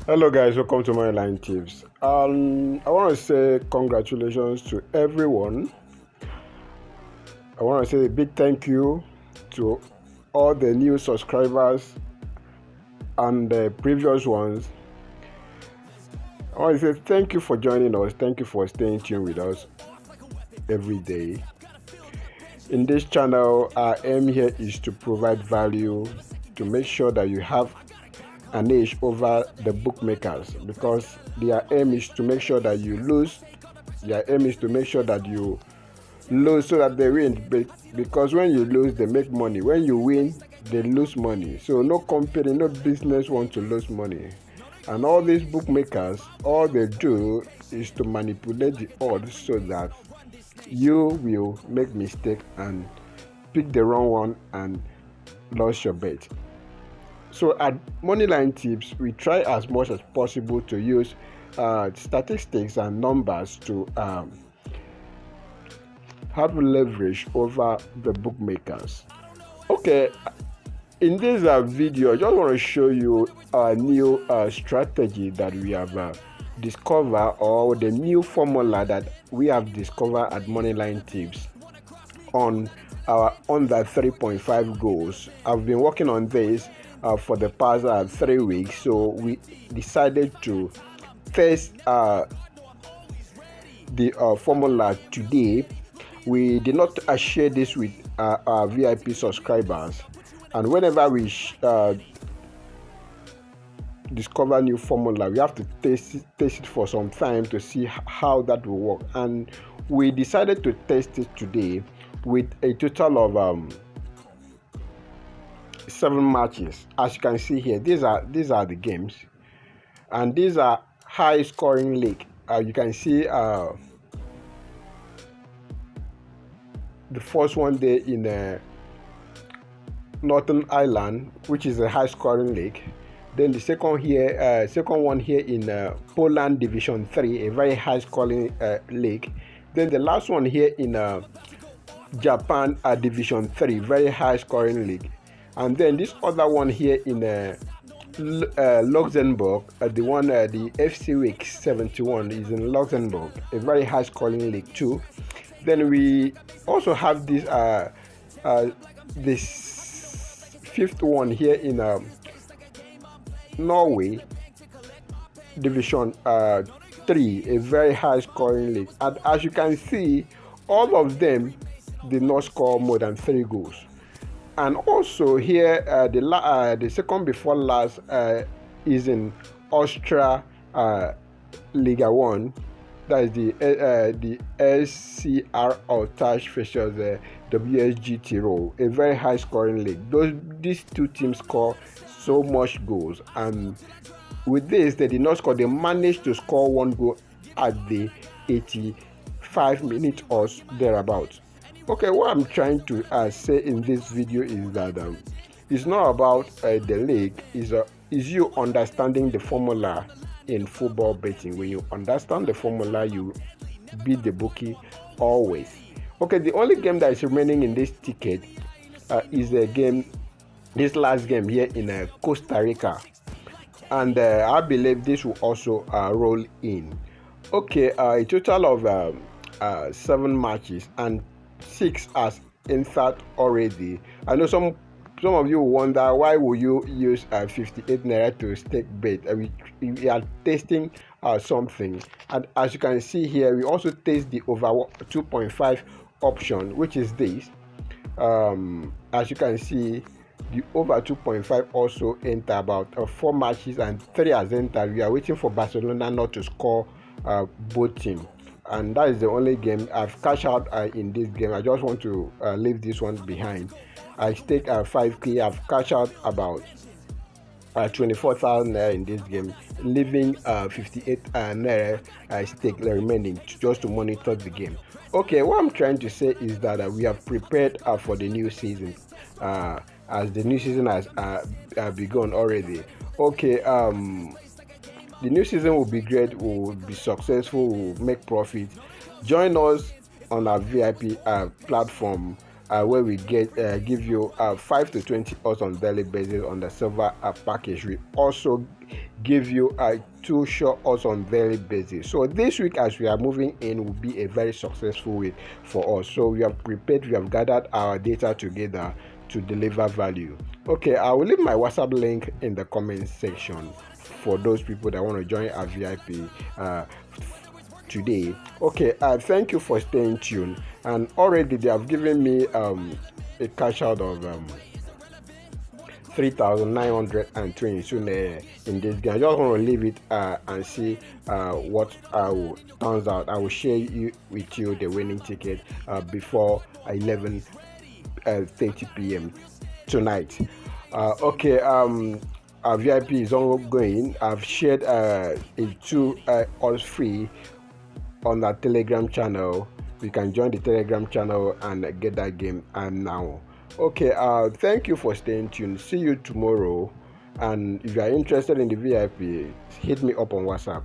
Hello guys, welcome to Moneyline Tips. I want to say congratulations to everyone. I want to say a big thank you to all the new subscribers and the previous ones. I want to say thank you for joining us. Thank you for staying tuned with us every day. In this channel, our aim here is to provide value, to make sure that you have an edge over the bookmakers, because their aim is to make sure that you lose. Their aim is to make sure that you lose so that they win. Because when you lose, they make money. When you win, they lose money. So no company, no business wants to lose money. And all these bookmakers, all they do is to manipulate the odds so that you will make mistake and pick the wrong one and lose your bet. So at Moneyline Tips, we try as much as possible to use statistics and numbers to have leverage over the bookmakers. Okay, in this video, I just want to show you a new strategy that we have discovered, or the new formula that we have discovered at Moneyline Tips on our under 3.5 goals. I've been working on this for the past 3 weeks, so we decided to test the formula today. We did not share this with our VIP subscribers, and whenever we discover new formula, we have to test it for some time to see how that will work. And we decided to test it today with a total of 7 matches. As you can see here, these are the games, and these are high scoring league. You can see the first one there in Northern Ireland, which is a high scoring league. Then the second one here in Poland Division 3, a very high scoring league. Then the last one here in Japan Division 3, very high scoring league. And then this other one here in Luxembourg, the FC Week 71 is in Luxembourg, a very high scoring league too. Then we also have this fifth one here in Norway Division 3, a very high scoring league. And as you can see, all of them did not score more than 3 goals. And also here, the second before last is in Austria Liga 1. That is the SCR Altash versus WSG Tirol, a very high scoring league. These two teams score so much goals, and with this they did not score. They managed to score 1 goal at the 85-minute or thereabouts. Okay, what I'm trying to say in this video is that it's not about the league, is you understanding the formula in football betting. When you understand the formula, you beat the bookie always. Okay, the only game that is remaining in this ticket is this last game here in Costa Rica, and I believe this will also roll in. Okay, a total of 7 matches, and 6 has entered already. I know some of you wonder, why will you use 58 naira to stake bet? We are testing something, and as you can see here, we also test the over 2.5 option, which is this. As you can see, the over 2.5 also enter about 4 matches, and 3 has entered. We are waiting for Barcelona not to score both teams, and that is the only game I've cashed out in this game. I just want to leave this one behind. I stake 5k. I've cashed out about 24,000 naira in this game, leaving 58 naira stake remaining just to monitor the game. Okay, what I'm trying to say is that we have prepared for the new season, as the new season has begun already. Okay, the new season will be great. We will be successful. We will make profit. Join us on our VIP platform, where we give you 5 to 20 odds on daily basis on the silver package. We also give you to show us on daily basis. So this week, as we are moving in, will be a very successful week for us. So we have prepared, we have gathered our data together to deliver value. Okay, I will leave my WhatsApp link in the comment section for those people that want to join our VIP today. Okay, thank you for staying tuned. And already they have given me a cash out of 3,920 soon in this game. I just want to leave it and see what turns out. I will share with you the winning ticket before 11:30 p.m. tonight. Okay, our VIP is ongoing. I've shared it to all free on our Telegram channel. You can join the Telegram channel and get that game now. Okay, thank you for staying tuned. See you tomorrow. And if you are interested in the VIP, hit me up on WhatsApp.